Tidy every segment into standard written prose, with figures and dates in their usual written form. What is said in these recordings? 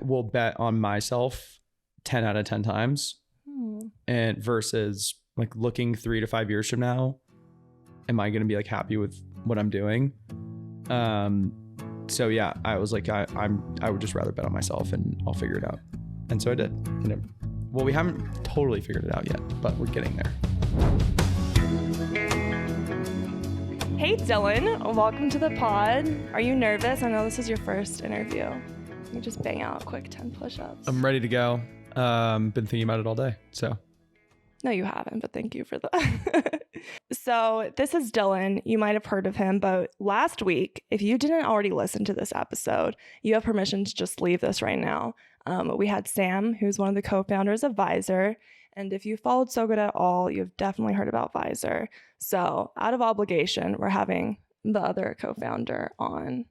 will bet on myself 10 out of 10 times. And versus like looking 3 to 5 years from now, am I going to be like happy with what I'm doing? So yeah, I was like, I would just rather bet on myself and I'll figure it out. And so I did. Well, we haven't totally figured it out yet, but we're getting there. Hey, Dylan, welcome to the pod. Are you nervous? I know this is your first interview. You just bang out quick 10 push-ups. I'm ready to go. Been thinking about it all day, so. No, you haven't, but thank you for that. So this is Dylan. You might have heard of him, but last week, if you didn't already listen to this episode, you have permission to just leave this right now. We had Sam, who's one of the co-founders of Vizer. And if you followed So Good at all, you've definitely heard about Vizer. So out of obligation, we're having the other co-founder on.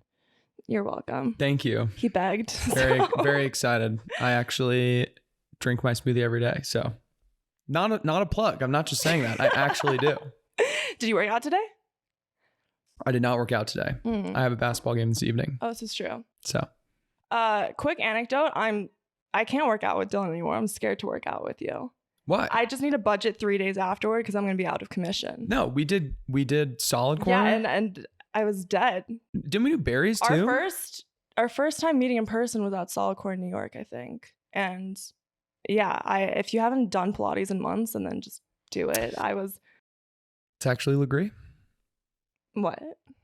You're welcome. Thank you. He begged. Very excited. I actually drink my smoothie every day. So not a plug. I'm not just saying that. I actually do. Did you work out today? I did not work out today. I have a basketball game this evening. Oh, this is true. So quick anecdote. I can't work out with Dylan anymore. I'm scared to work out with you. Why? I just need to budget 3 days afterward because I'm going to be out of commission. No, we did solid corner. Yeah, and I was dead. Didn't we do berries too? Our first time meeting in person was at Solid Core in New York, I think. And yeah, if you haven't done Pilates in months, and then just do it. It's actually Legree. What?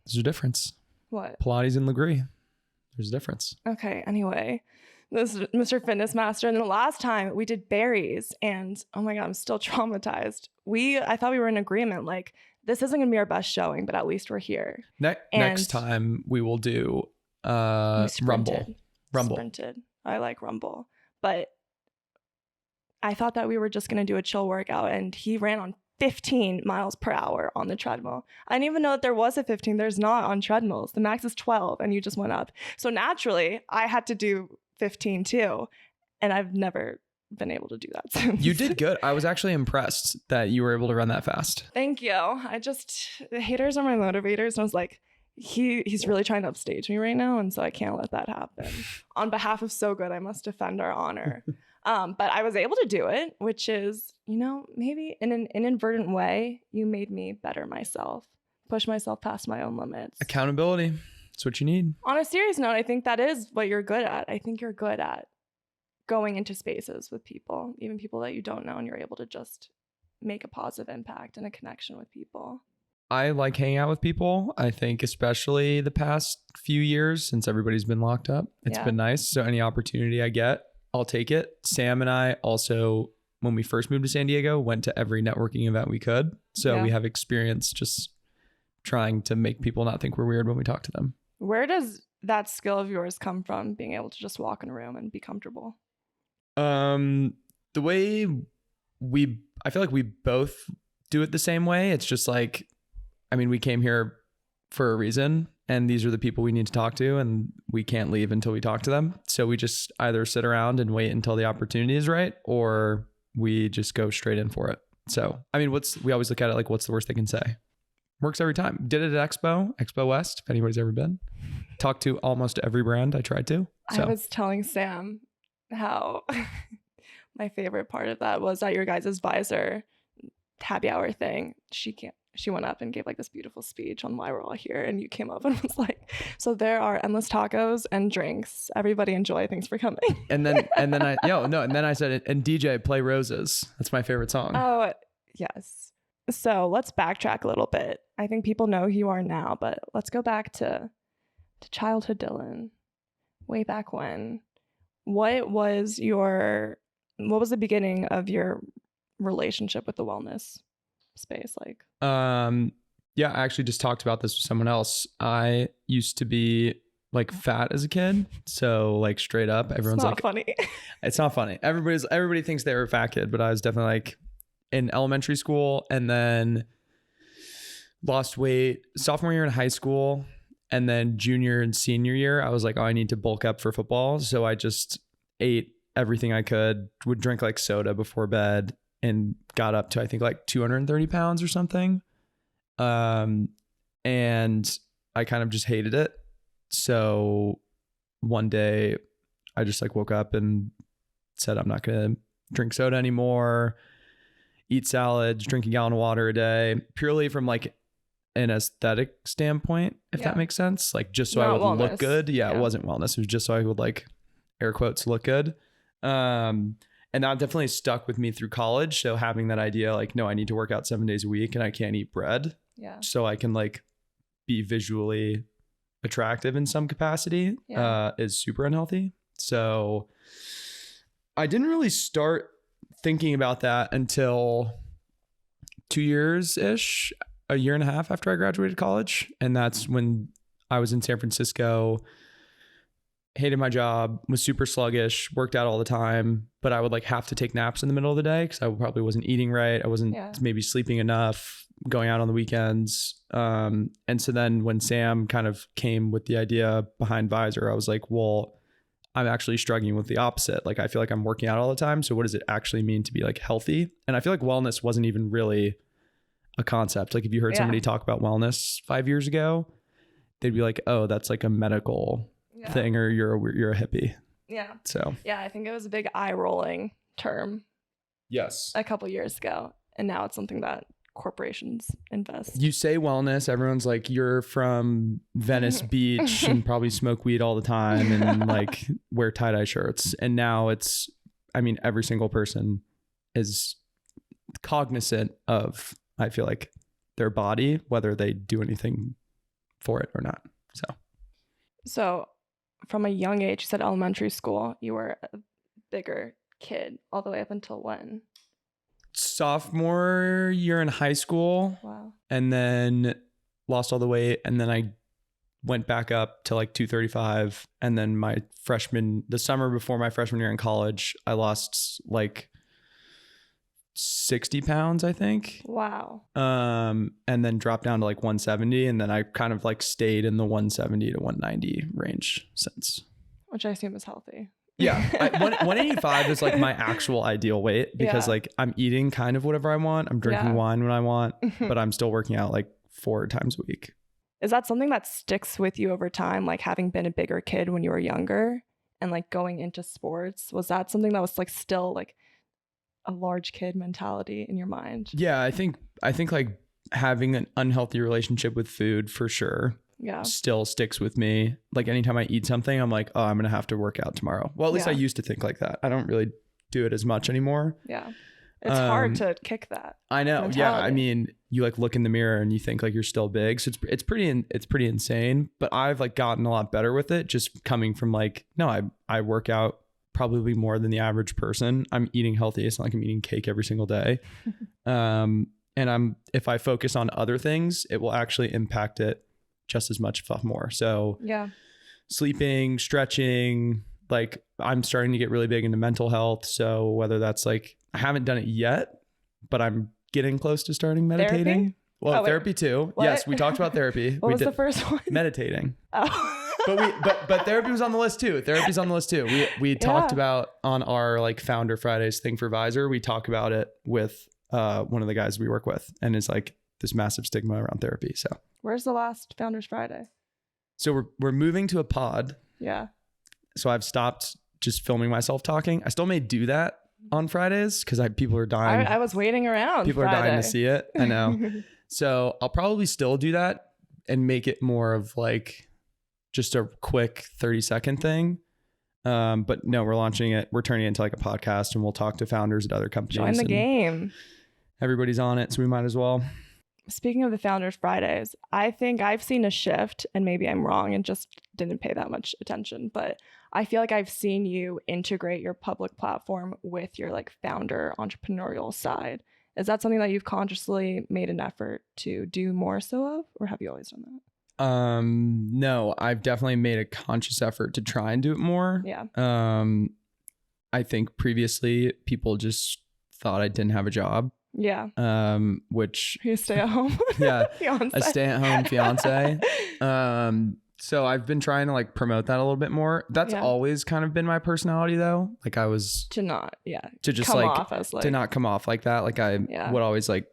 There's a difference. What? Pilates and Legree. There's a difference. Okay, anyway. This is Mr. Fitness Master. And the last time we did berries, and oh my God, I'm still traumatized. I thought we were in agreement. Like, this isn't going to be our best showing, but at least we're here. Next time we will do Rumble. Sprinted. I like Rumble. But I thought that we were just going to do a chill workout, and he ran on 15 miles per hour on the treadmill. I didn't even know that there was a 15. There's not on treadmills. The max is 12, and you just went up. So naturally, I had to do 15 too, and I've never been able to do that since. You did good. I was actually impressed that you were able to run that fast. Thank you. The haters are my motivators, and I was like, he's really trying to upstage me right now, and so I can't let that happen. On behalf of So Good, I must defend our honor. But I was able to do it, which is, maybe in an inadvertent way, you made me better myself, push myself past my own limits. Accountability. That's what you need. On a serious note, I think that is what you're good at. I think you're good at going into spaces with people, even people that you don't know, and you're able to just make a positive impact and a connection with people. I like hanging out with people. I think especially the past few years since everybody's been locked up, it's been nice. So any opportunity I get, I'll take it. Sam and I also, when we first moved to San Diego, went to every networking event we could. So we have experience just trying to make people not think we're weird when we talk to them. Where does that skill of yours come from, being able to just walk in a room and be comfortable? The way I feel like we both do it the same way. It's just like, we came here for a reason, and these are the people we need to talk to, and we can't leave until we talk to them. So we just either sit around and wait until the opportunity is right, or we just go straight in for it. So, we always look at it like, what's the worst they can say? Works every time. Did it at Expo West, if anybody's ever been. Talked to almost every brand I tried to. So. I was telling Sam how my favorite part of that was at your guys' Vizer happy hour thing. She went up and gave like this beautiful speech on why we're all here, and you came up and was like, so there are endless tacos and drinks. Everybody enjoy. Thanks for coming. And then I said, and DJ play Roses. That's my favorite song. Oh, yes. So let's backtrack a little bit. I think people know who you are now, but let's go back to childhood Dylan, way back when. What was the beginning of your relationship with the wellness space like? I actually just talked about this with someone else. I used to be like fat as a kid, so like straight up, everyone's like, funny. It's not funny. Everybody thinks they were a fat kid, but I was definitely like in elementary school, and then lost weight sophomore year in high school, and then junior and senior year, I was like, oh, I need to bulk up for football, so I just ate everything I could, would drink like soda before bed, and got up to I think like 230 pounds or something. And I kind of just hated it. So one day I just like woke up and said, I'm not going to drink soda anymore, eat salads, drink a gallon of water a day, purely from like an aesthetic standpoint, if that makes sense. Like just so I would look good. Yeah, it wasn't wellness. It was just so I would like air quotes look good. And that definitely stuck with me through college. So having that idea, like, no, I need to work out 7 days a week and I can't eat bread. Yeah. So I can like be visually attractive in some capacity, is super unhealthy. So I didn't really start thinking about that until 2 years-ish, a year and a half after I graduated college. And that's when I was in San Francisco, hated my job, was super sluggish, worked out all the time, but I would like have to take naps in the middle of the day because I probably wasn't eating right. I wasn't maybe sleeping enough, going out on the weekends. And so then when Sam kind of came with the idea behind Vizer, I was like, well, I'm actually struggling with the opposite. Like, I feel like I'm working out all the time. So what does it actually mean to be like healthy? And I feel like wellness wasn't even really a concept. Like if you heard somebody talk about wellness 5 years ago, they'd be like, oh, that's like a medical thing, or you're a hippie. Yeah. So yeah, I think it was a big eye rolling term. Yes. A couple years ago. And now it's something that corporations invest. You say wellness, everyone's like, you're from Venice Beach and probably smoke weed all the time and like wear tie-dye shirts. And now it's, I mean, every single person is cognizant of, I feel like, their body, whether they do anything for it or not. So from a young age, you said elementary school, you were a bigger kid all the way up until when? Sophomore year in high school. Wow. And then lost all the weight. And then I went back up to like 235. And then the summer before my freshman year in college, I lost like 60 pounds, I think. Wow. And then dropped down to like 170. And then I kind of like stayed in the 170 to 190 range since. Which I assume is healthy. Yeah. 185 is like my actual ideal weight because like I'm eating kind of whatever I want. I'm drinking wine when I want, but I'm still working out like 4 times a week. Is that something that sticks with you over time? Like having been a bigger kid when you were younger and like going into sports, was that something that was like still like a large kid mentality in your mind? Yeah, I think like having an unhealthy relationship with food for sure still sticks with me. Like anytime I eat something, I'm like, oh, I'm gonna have to work out tomorrow. Well, at least I used to think like that. I don't really do it as much anymore. Yeah. It's hard to kick that. I know. mentality. Yeah. I mean, you like look in the mirror and you think like you're still big. So it's pretty insane, but I've like gotten a lot better with it just coming from like, no, I work out probably more than the average person. I'm eating healthy. It's not like I'm eating cake every single day. And if I focus on other things, it will actually impact it just as much, if not more. So sleeping, stretching, like I'm starting to get really big into mental health. So whether that's like, I haven't done it yet, but I'm getting close to starting meditating. Therapy? Well, therapy too. What? Yes, we talked about therapy. What was the first one? Meditating. Oh. but therapy was on the list too. Therapy's on the list too. We talked about on our like Founder Fridays thing for Vizer. We talk about it with one of the guys we work with, and it's like this massive stigma around therapy. So where's the last Founders Friday? So we're moving to a pod. Yeah. So I've stopped just filming myself talking. I still may do that on Fridays because people are dying. I was waiting around. People Friday. are dying to see it. I know. So I'll probably still do that and make it more of like just a quick 30-second thing. But no, we're launching it. We're turning it into like a podcast, and we'll talk to founders at other companies. Join the game. Everybody's on it, so we might as well. Speaking of the Founders Fridays, I think I've seen a shift, and maybe I'm wrong and just didn't pay that much attention, but I feel like I've seen you integrate your public platform with your like founder entrepreneurial side. Is that something that you've consciously made an effort to do more so of, or have you always done that? No, I've definitely made a conscious effort to try and do it more. Yeah. I think previously people just thought I didn't have a job. Yeah. Which you stay at home. Yeah. Fiance. A stay-at-home fiance. So I've been trying to like promote that a little bit more. That's always kind of been my personality though. Like I was to just come like off as like to not come off like that. Like I would always like,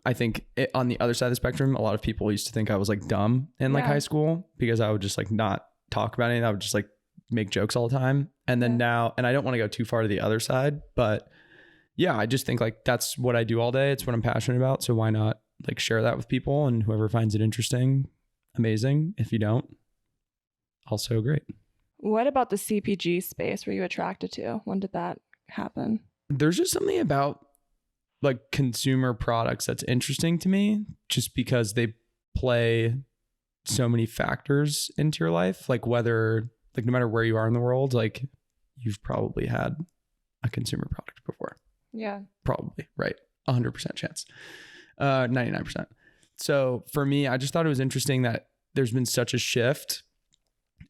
I think on the other side of the spectrum, a lot of people used to think I was like dumb in like high school because I would just like not talk about anything. I would just like make jokes all the time. And then now, and I don't want to go too far to the other side, but yeah, I just think like that's what I do all day. It's what I'm passionate about. So why not like share that with people, and whoever finds it interesting, amazing. If you don't, also great. What about the CPG space were you attracted to? When did that happen? There's just something about like consumer products that's interesting to me, just because they play so many factors into your life. Like whether, like no matter where you are in the world, like you've probably had a consumer product before. Yeah. Probably, right? 100% chance. 99%. So for me, I just thought it was interesting that there's been such a shift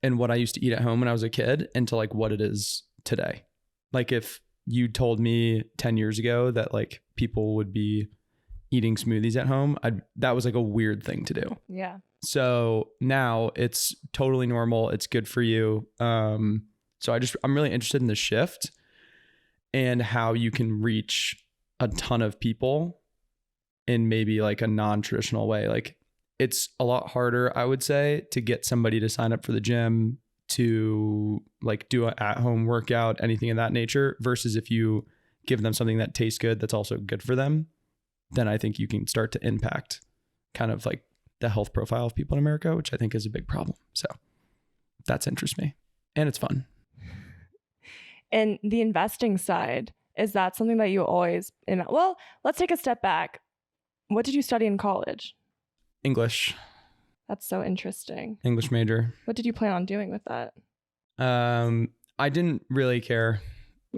in what I used to eat at home when I was a kid into like what it is today. Like if you told me 10 years ago that like people would be eating smoothies at home, that was like a weird thing to do. Yeah. So now it's totally normal. It's good for you. So I'm really interested in the shift and how you can reach a ton of people in maybe like a non-traditional way. Like it's a lot harder, I would say, to get somebody to sign up for the gym, to like do an at-home workout, anything of that nature, versus if you give them something that tastes good, that's also good for them, then I think you can start to impact kind of like the health profile of people in America, which I think is a big problem. So that's interests me, and it's fun. And the investing side, is that something that you always, well, let's take a step back. What did you study in college? English. That's so interesting. English major. What did you plan on doing with that? I didn't really care.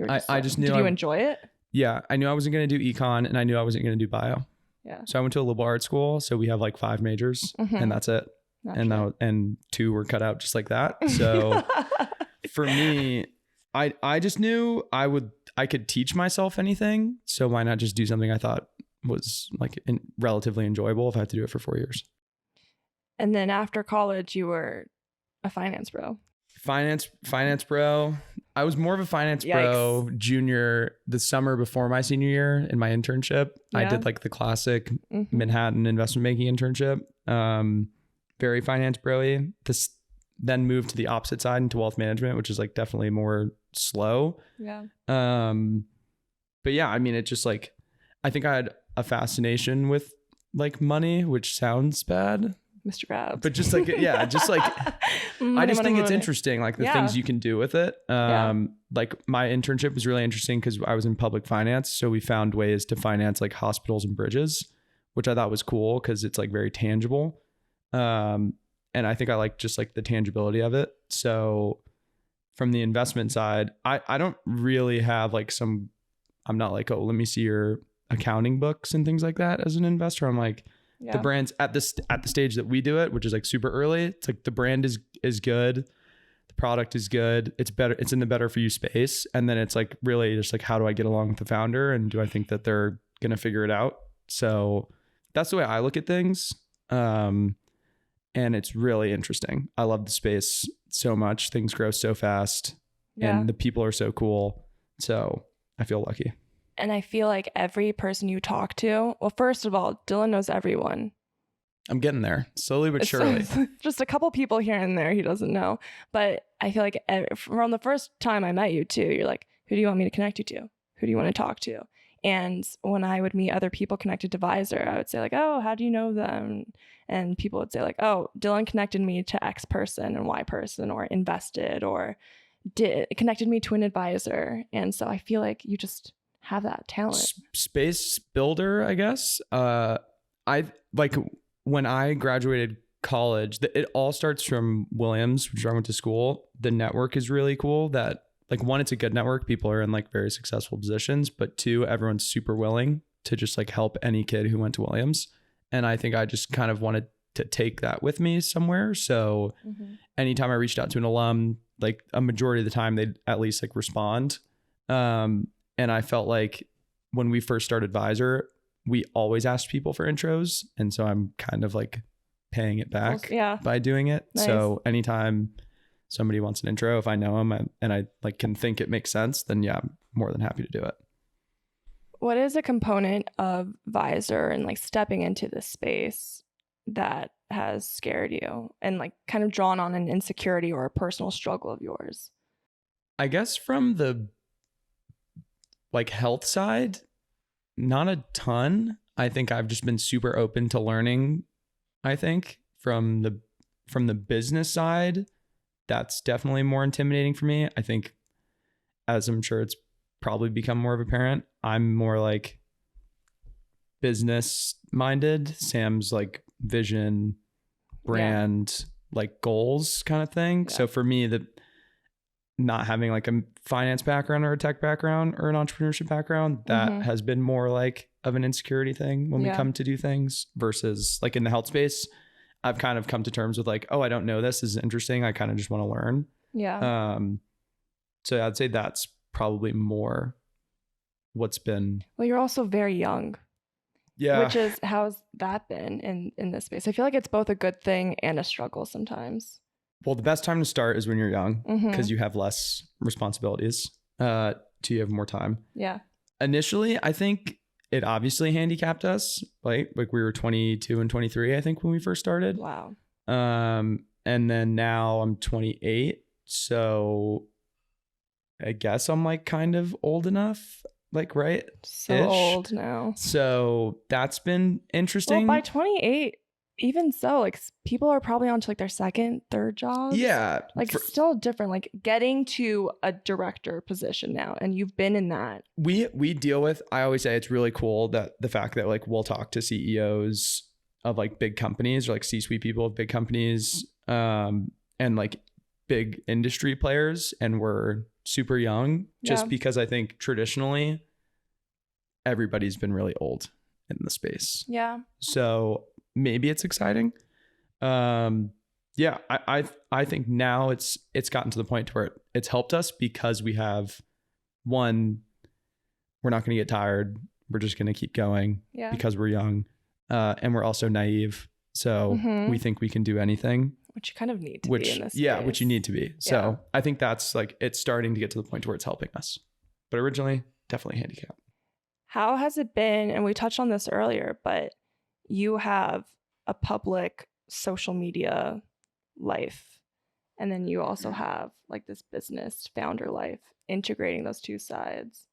I just knew. Did you enjoy it? Yeah, I knew I wasn't going to do econ, and I knew I wasn't going to do bio. Yeah. So I went to a liberal arts school. So we have like 5 majors, and that's it. And 2 were cut out just like that. So for me, I just knew I could teach myself anything. So why not just do something I thought was like relatively enjoyable if I had to do it for 4 years. And then after college, you were a finance bro. Finance bro. I was more of a finance bro junior, the summer before my senior year in my internship. Yeah. I did like the classic Manhattan investment banking internship. Very finance bro-y. This then moved to the opposite side into wealth management, which is like definitely more slow. Yeah. But yeah, I mean, it just like, I think I had a fascination with like money, which sounds bad. Mr. Krabs. But just like, yeah, just like, I just think it's interesting, like the things you can do with it. Like my internship was really interesting because I was in public finance. So we found ways to finance like hospitals and bridges, which I thought was cool because it's like very tangible. And I think I like just like the tangibility of it. So from the investment side, I don't really have like I'm not like, oh, let me see your accounting books and things like that as an investor. I'm like, the brand's at the stage that we do it, which is like super early. It's like the brand is good. The product is good. It's better. It's in the better for you space. And then it's like really just like, how do I get along with the founder? And do I think that they're going to figure it out? So that's the way I look at things. And it's really interesting. I love the space so much. Things grow so fast and the people are so cool. So I feel lucky. And I feel like every person you talk to, well, first of all, Dylan knows everyone. I'm getting there slowly but surely. Just a couple people here and there he doesn't know. But I feel like from the first time I met you too, you're like, who do you want me to connect you to? Who do you want to talk to? And when I would meet other people connected to Vizer, I would say like, oh, how do you know them? And people would say like, oh, Dylan connected me to X person and Y person, or invested, or connected me to an advisor. And so I feel like you just have that talent. Space builder, I guess. I like when I graduated college, it all starts from Williams, which is where I went to school. The network is really cool. That like, one, it's a good network. People are in like very successful positions, but 2, everyone's super willing to just like help any kid who went to Williams. And I think I just kind of wanted to take that with me somewhere. So anytime I reached out to an alum, like a majority of the time they'd at least like respond. And I felt like when we first started Vizer, we always asked people for intros. And so I'm kind of like paying it back by doing it. Nice. So anytime somebody wants an intro, if I know them and I like can think it makes sense, then yeah, I'm more than happy to do it. What is a component of Vizer and like stepping into this space that has scared you and like kind of drawn on an insecurity or a personal struggle of yours? I guess from the like health side, not a ton. I think I've just been super open to learning. I think from the business side, that's definitely more intimidating for me. I think, as I'm sure it's probably become more of apparent, I'm more like business minded. Sam's like vision, brand, like goals kind of thing. Yeah. So for me, the not having like a finance background or a tech background or an entrepreneurship background, that has been more like of an insecurity thing when we come to do things, versus like in the health space, I've kind of come to terms with like, oh, I don't know, this is interesting. I kind of just want to learn. Yeah. So I'd say that's probably more what's been. Well, you're also very young. Yeah. Which is, how's that been in this space? I feel like it's both a good thing and a struggle sometimes. Well, the best time to start is when you're young, because you have less responsibilities. You have more time. Yeah. Initially, I think it obviously handicapped us. Like we were 22 and 23, I think, when we first started. Wow. And then now I'm 28. So I guess I'm like kind of old enough, like, right? So old now. So that's been interesting. Well, by 28, even so, like people are probably on to like their second, third jobs. Yeah. Like still different, like getting to a director position now, and you've been in that. We deal with, I always say it's really cool that the fact that like we'll talk to CEOs of like big companies or like C-suite people of big companies, and like big industry players, and we're super young, just because I think traditionally everybody's been really old in the space. Yeah. So maybe it's exciting. Yeah, I think now it's gotten to the point where it's helped us because we have one, we're not going to get tired. We're just going to keep going because we're young, and we're also naive. So we think we can do anything. Which you kind of need to be in this space. Yeah, which you need to be. So I think that's like, it's starting to get to the point where it's helping us. But originally, definitely handicap. How has it been? And we touched on this earlier, but you have a public social media life. And then you also have like this business founder life, integrating those two sides.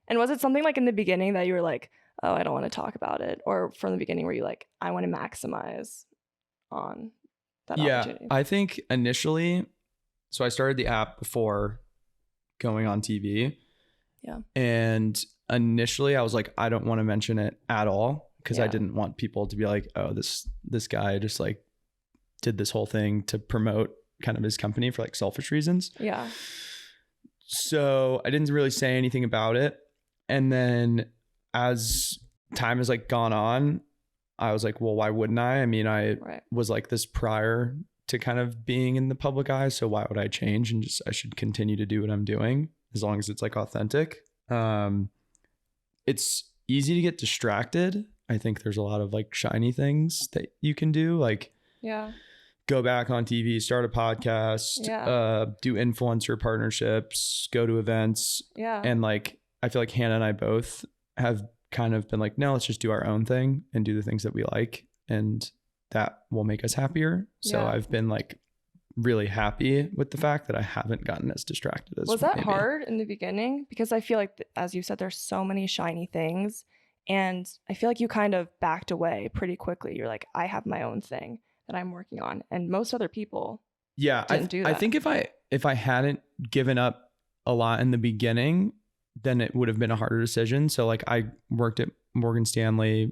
And was it something like in the beginning that you were like, oh, I don't want to talk about it? Or from the beginning where you like, I want to maximize on that opportunity? I think initially, so I started the app before going on TV. Yeah. And initially I was like, I don't want to mention it at all, because I didn't want people to be like, oh, this guy just like did this whole thing to promote kind of his company for like selfish reasons. Yeah. So I didn't really say anything about it. And then as time has like gone on, I was like, well, why wouldn't I? I mean, I was like this prior to kind of being in the public eye. So why would I change? And just, I should continue to do what I'm doing as long as it's like authentic. It's easy to get distracted. I think there's a lot of like shiny things that you can do. Like, go back on TV, start a podcast, do influencer partnerships, go to events. Yeah. And like, I feel like Hannah and I both have kind of been like, no, let's just do our own thing and do the things that we like, and that will make us happier. So I've been like really happy with the fact that I haven't gotten as distracted as. Was that hard in the beginning? Because I feel like, as you said, there's so many shiny things, and I feel like you kind of backed away pretty quickly. You're like, I have my own thing that I'm working on, and most other people didn't do that. I think if I hadn't given up a lot in the beginning, then it would have been a harder decision. So like, I worked at Morgan Stanley,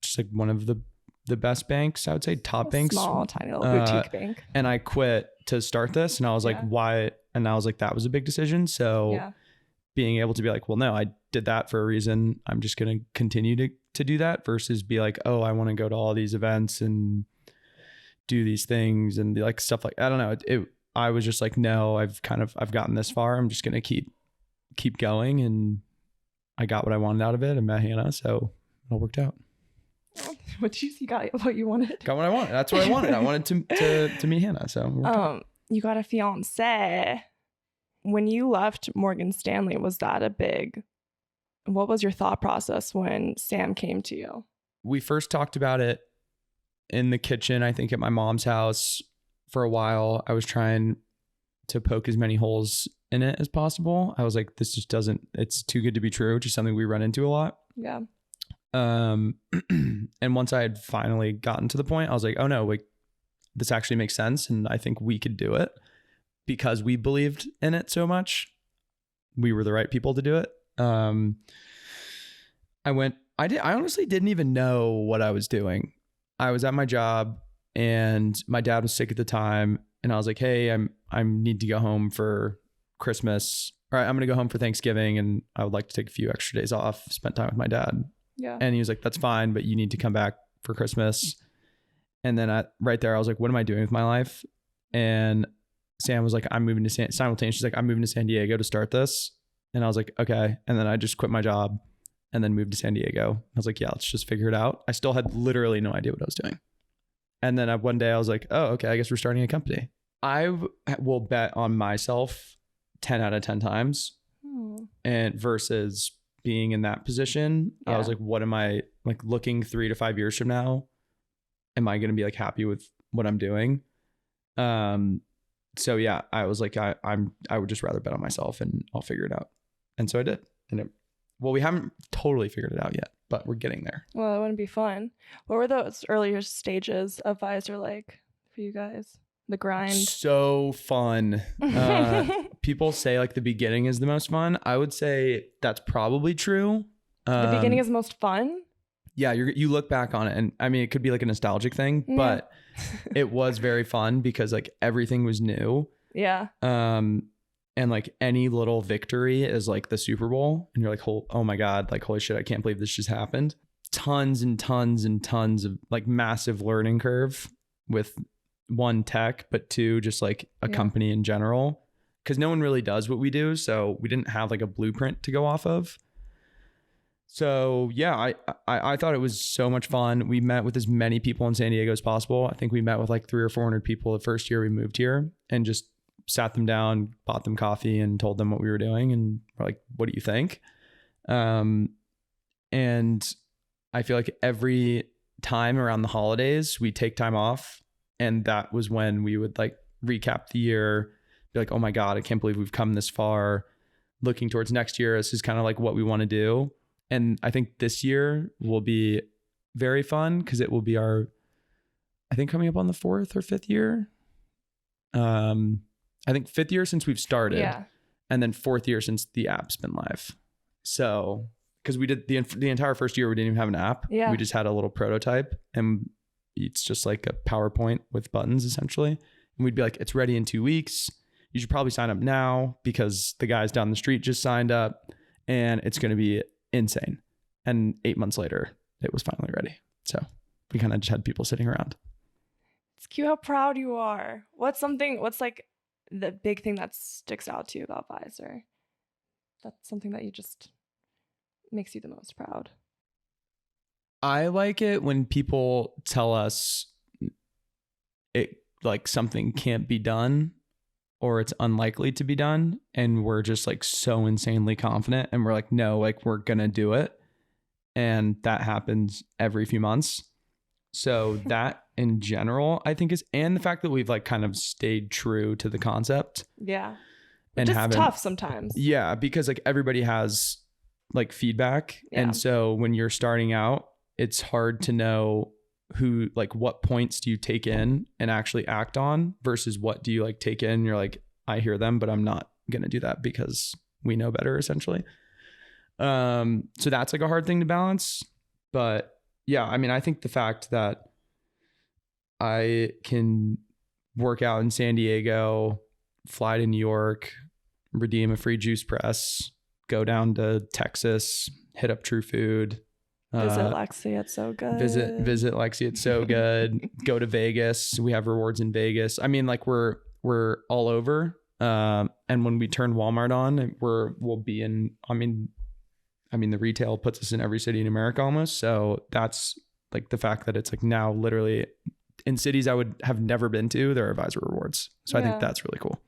just like one of the best banks, I would say, top banks, small, tiny little boutique bank. And I quit to start this, and I was like, why? And I was like, that was a big decision. So being able to be like, well, no, I did that for a reason. I'm just going to continue to do that, versus be like, oh, I want to go to all these events and do these things and like stuff like, I don't know. I was just like, no, I've gotten this far. I'm just going to keep going. And I got what I wanted out of it. I met Hannah, so it all worked out. You got what you wanted. Got what I wanted. That's what I wanted. I wanted to meet Hannah. So you got a fiance. When you left Morgan Stanley, was that what was your thought process when Sam came to you? We first talked about it in the kitchen, I think at my mom's house for a while. I was trying to poke as many holes in it as possible. I was like, this just doesn't, it's too good to be true, which is something we run into a lot. Yeah. And once I had finally gotten to the point, I was like, oh no, like this actually makes sense. And I think we could do it because we believed in it so much. We were the right people to do it. I honestly didn't even know what I was doing. I was at my job and my dad was sick at the time. And I was like, hey, I need to go home for Christmas. All right, I'm going to go home for Thanksgiving. And I would like to take a few extra days off, spend time with my dad. Yeah. And he was like, that's fine, but you need to come back for Christmas. And then right there, I was like, what am I doing with my life? And Sam was like, I'm moving to simultaneously. She's like, I'm moving to San Diego to start this. And I was like, okay. And then I just quit my job and then moved to San Diego. I was like, yeah, let's just figure it out. I still had literally no idea what I was doing. And then one day I was like, oh, okay, I guess we're starting a company. I will bet on myself 10 out of 10 times. And versus being in that position, I was like, what am I like looking 3 to 5 years from now? Am I going to be like happy with what I'm doing? So yeah, I was like, I would just rather bet on myself and I'll figure it out. And so I did. And we haven't totally figured it out yet, but we're getting there. Well, it wouldn't be fun. What were those earlier stages of Vizer like for you guys? The grind. So fun. People say like the beginning is the most fun. I would say that's probably true. The beginning is the most fun? Yeah, you look back on it and I mean, it could be like a nostalgic thing, but it was very fun because like everything was new. Yeah. And like any little victory is like the Super Bowl and you're like, oh my God, like, holy shit, I can't believe this just happened. Tons and tons and tons of like massive learning curve with one tech, but two, just like a company in general. Cause no one really does what we do. So we didn't have like a blueprint to go off of. So yeah, I thought it was so much fun. We met with as many people in San Diego as possible. I think we met with like 300 or 400 people the first year we moved here and just sat them down, bought them coffee and told them what we were doing. And we're like, what do you think? And I feel like every time around the holidays, we take time off. And that was when we would like recap the year, be like, oh my God, I can't believe we've come this far. Looking towards next year, this is kind of like what we want to do. And I think this year will be very fun because it will be I think coming up on the 4th or 5th year. I think 5th year since we've started, and then 4th year since the app's been live. So, because we did the entire first year, we didn't even have an app. Yeah. We just had a little prototype, and it's just like a PowerPoint with buttons essentially. And we'd be like, it's ready in 2 weeks. You should probably sign up now because the guys down the street just signed up, and it's going to be insane. And 8 months later, it was finally ready. So we kind of just had people sitting around. It's cute how proud you are. What's like the big thing that sticks out to you about Vizer? That's something that you just makes you the most proud. I like it when people tell us it like something can't be done or it's unlikely to be done. And we're just like so insanely confident and we're like, no, like we're going to do it. And that happens every few months. So that in general, I think and the fact that we've like kind of stayed true to the concept. Yeah. And it's tough sometimes. Yeah. Because like everybody has like feedback. Yeah. And so when you're starting out, it's hard to know what points do you take in and actually act on versus what do you like take in. You're like, I hear them, but I'm not going to do that because we know better essentially. So that's like a hard thing to balance, but yeah, I mean, I think the fact that I can work out in San Diego, fly to New York, redeem a free juice press, go down to Texas, hit up True Food, visit Lexie, it's so good. Visit Lexie, it's so good. Go to Vegas, we have rewards in Vegas. I mean, like we're all over. And when we turn Walmart on, we'll be in. I mean, the retail puts us in every city in America almost. So that's like the fact that it's like now literally in cities I would have never been to, there are Vizer rewards. So I think that's really cool.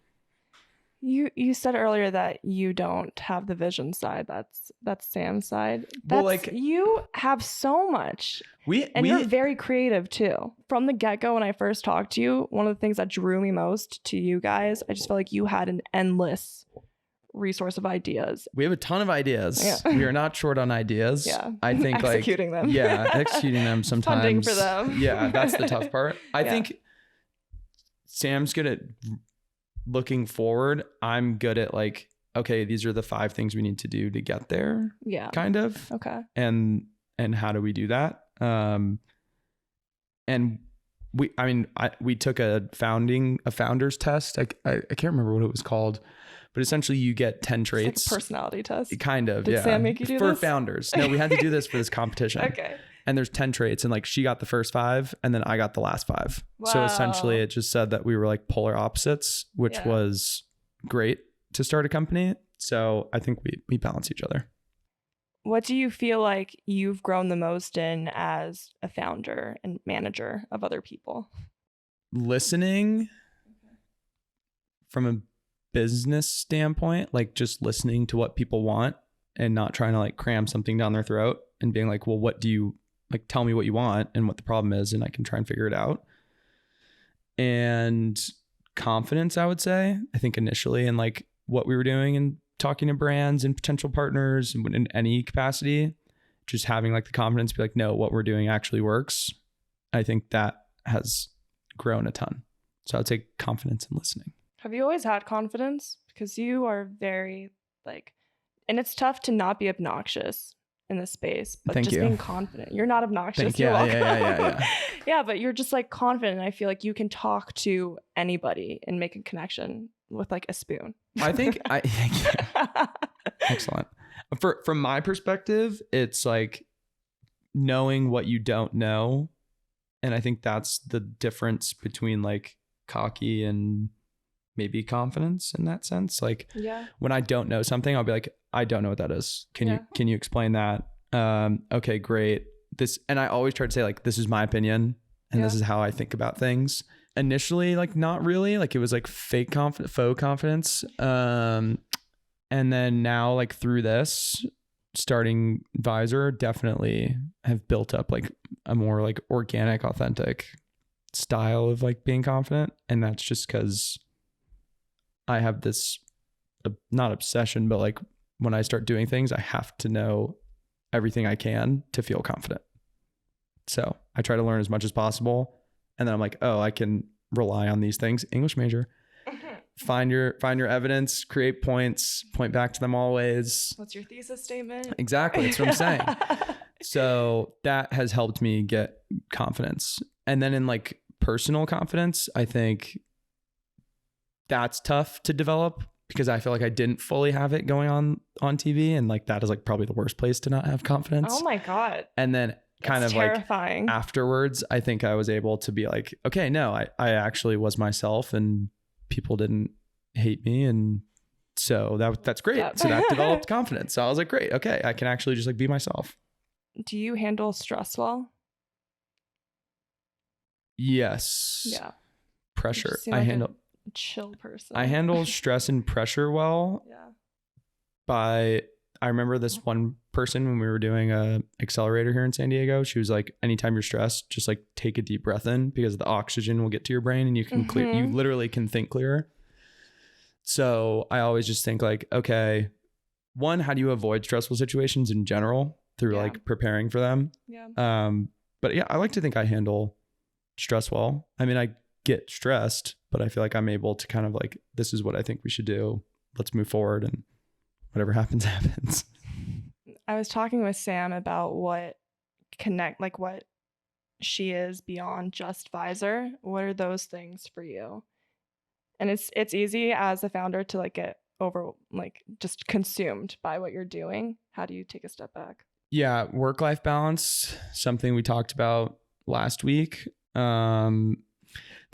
You said earlier that you don't have the vision side. That's Sam's side. Well, That's, like, you have so much. we You're very creative too. From the get-go, when I first talked to you, one of the things that drew me most to you guys, I just felt like you had an endless resource of ideas. We have a ton of ideas. Yeah. We are not short on ideas. Yeah. I think executing them. Yeah, executing them sometimes. Funding for them. Yeah, that's the tough part. I think Sam's good at looking forward. I'm good at like, okay, these are the 5 things we need to do to get there. Yeah. Kind of. Okay. And how do we do that? And we took a founder's test. I can't remember what it was called, but essentially you get 10 traits. It's like a personality test. Kind of. Did yeah. Sam make you do for this? founders? No, we had to do this for this competition. Okay. And there's 10 traits, and like she got the first 5 and then I got the last 5. Wow. So essentially it just said that we were like polar opposites, which was great to start a company. So I think we balance each other. What do you feel like you've grown the most in as a founder and manager of other people? Listening from a business standpoint, like just listening to what people want and not trying to like cram something down their throat and being like, well, what do you like? Tell me what you want and what the problem is, and I can try and figure it out. And confidence, I would say, I think initially in like what we were doing and talking to brands and potential partners and in any capacity, just having like the confidence to be like, no, what we're doing actually works. I think that has grown a ton. So I would say confidence and listening. Have you always had confidence? Because you are very like, and it's tough to not be obnoxious in this space, but Thank just you. being confident. You're not obnoxious. You're welcome. Yeah. Yeah, but you're just like confident. And I feel like you can talk to anybody and make a connection with like a spoon. I think excellent. From my perspective, it's like knowing what you don't know. And I think that's the difference between like cocky and maybe confidence in that sense. Like when I don't know something, I'll be like, I don't know what that is. Can you explain that? Okay, great. And I always try to say like, this is my opinion and this is how I think about things. Initially, like not really, like it was like faux confidence. And then now like through this, starting Vizer, definitely have built up like a more like organic, authentic style of like being confident. And that's just because I have this not obsession, but like when I start doing things, I have to know everything I can to feel confident. So I try to learn as much as possible. And then I'm like, oh, I can rely on these things. English major. Find your evidence, create points, point back to them always. What's your thesis statement? Exactly. That's what I'm saying. So that has helped me get confidence. And then in like personal confidence, I think that's tough to develop because I feel like I didn't fully have it going on TV. And like, that is like probably the worst place to not have confidence. Oh my God. And then kind of terrifying. Like afterwards, I think I was able to be like, okay, no, I actually was myself and people didn't hate me. And so that's great. Yep. So that developed confidence. So I was like, great. Okay. I can actually just like be myself. Do you handle stress well? Yes. Yeah. Pressure. I handle a chill person. I handle stress and pressure well. Yeah. I remember this one person when we were doing a accelerator here in San Diego, she was like, anytime you're stressed, just like take a deep breath in because the oxygen will get to your brain and you can clear, you literally can think clearer. So I always just think like, okay, one, how do you avoid stressful situations in general through like preparing for them? Yeah. But yeah, I like to think I handle stress well. I mean, I get stressed, but I feel like I'm able to kind of like, this is what I think we should do. Let's move forward and whatever happens, happens. I was talking with Sam about what she is beyond just Vizer. What are those things for you? And it's easy as a founder to like get over, like just consumed by what you're doing. How do you take a step back? Yeah, work-life balance, something we talked about last week. The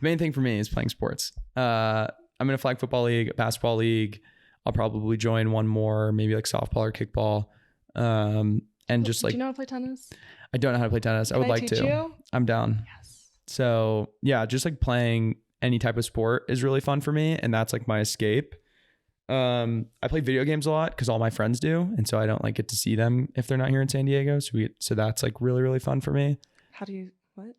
main thing for me is playing sports. I'm in a flag football league, a basketball league. I'll probably join one more, maybe like softball or kickball. And just like, do you know how to play tennis? I don't know how to play tennis. I would like to. You? I'm down. Yes. So yeah, just like playing any type of sport is really fun for me. And that's like my escape. I play video games a lot because all my friends do, and so I don't like get to see them if they're not here in San Diego. So that's like really, really fun for me. How do you what?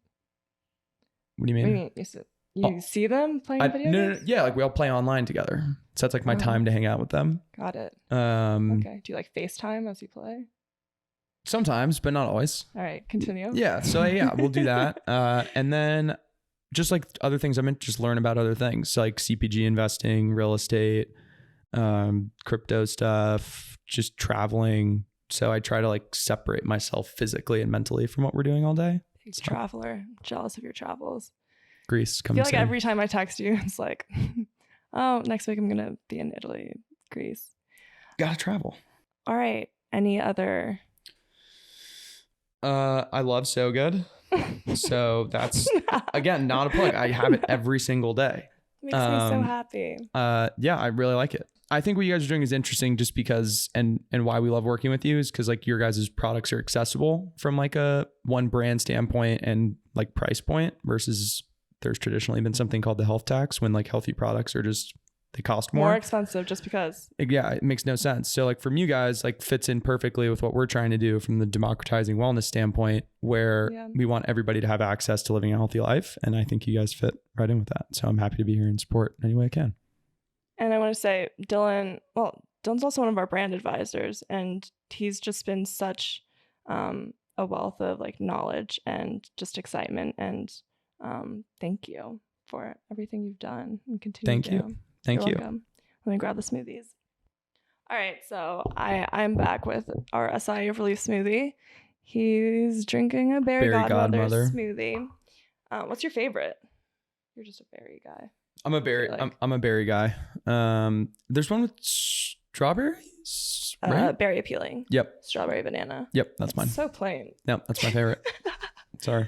What do you mean? What do you mean? You see them playing video games? No, yeah, like we all play online together. So that's like my time to hang out with them. Got it. Okay. Do you like FaceTime as you play? Sometimes, but not always. All right, continue. Yeah, so yeah, we'll do that. And then just like other things, I'm just learn about other things like CPG investing, real estate, crypto stuff, just traveling. So I try to like separate myself physically and mentally from what we're doing all day. He's a traveler. I'm jealous of your travels. Greece, come I feel like every time I text you, it's like, oh, next week I'm gonna be in Italy, Greece. Gotta travel. All right. Any other? I love So Good. So that's again not a plug. I have it every single day. Makes me so happy. Yeah, I really like it. I think what you guys are doing is interesting just because and why we love working with you is because like your guys' products are accessible from like a one brand standpoint and like price point versus there's traditionally been something called the health tax when like healthy products are just they cost more expensive just because. Yeah, it makes no sense. So like from you guys, like fits in perfectly with what we're trying to do from the democratizing wellness standpoint, where we want everybody to have access to living a healthy life. And I think you guys fit right in with that. So I'm happy to be here and support any way I can. And I want to say Dylan's also one of our brand advisors, and he's just been such a wealth of like knowledge and just excitement. And thank you for everything you've done and continue to do. Thank you. Welcome. Let me grab the smoothies. All right, so I'm back with our acai of relief smoothie. He's drinking a berry godmother smoothie. What's your favorite? You're just a berry guy. I'm a berry. Like. I'm a berry guy. There's one with strawberries. Right? Berry appealing. Yep. Strawberry banana. Yep, that's mine. So plain. Yep, that's my favorite. Sorry.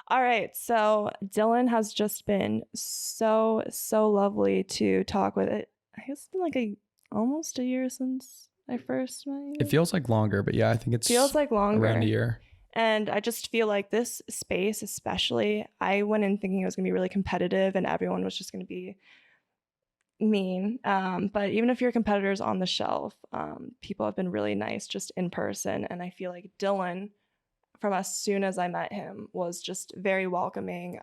All right, so Dylan has just been so lovely to talk with. It I guess it's been like almost a year since I first met you. It feels like longer, but yeah, I think it feels like longer. Around a year. And I just feel like this space, especially, I went in thinking it was going to be really competitive and everyone was just going to be mean. But even if your competitors on the shelf, people have been really nice just in person. And I feel like Dylan, from as soon as I met him, was just very welcoming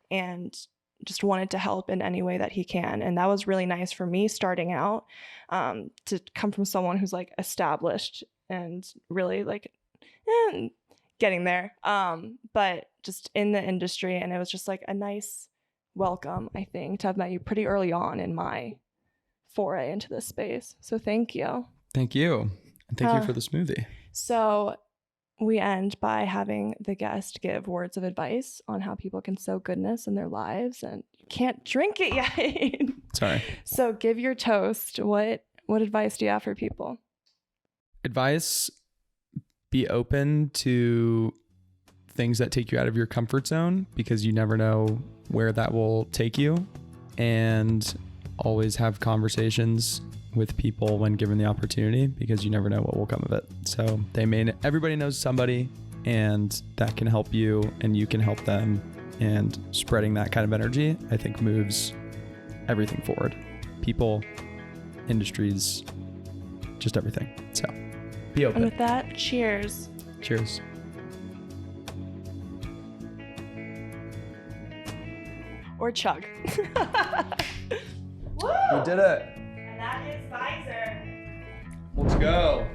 and just wanted to help in any way that he can. And that was really nice for me starting out, to come from someone who's like established and really like getting there, but just in the industry. And it was just like a nice welcome, I think, to have met you pretty early on in my foray into this space. So thank you. Thank you. And thank you for the smoothie. So we end by having the guest give words of advice on how people can sow goodness in their lives, and you can't drink it yet. Sorry. So give your toast. What advice do you have for people? Advice: be open to things that take you out of your comfort zone, because you never know where that will take you, and always have conversations with people when given the opportunity, because you never know what will come of it. So everybody knows somebody, and that can help you and you can help them, and spreading that kind of energy, I think, moves everything forward. People, industries, just everything. So be open. And with that, cheers. Cheers. Or chug. We did it. And that is Vizer. Let's go.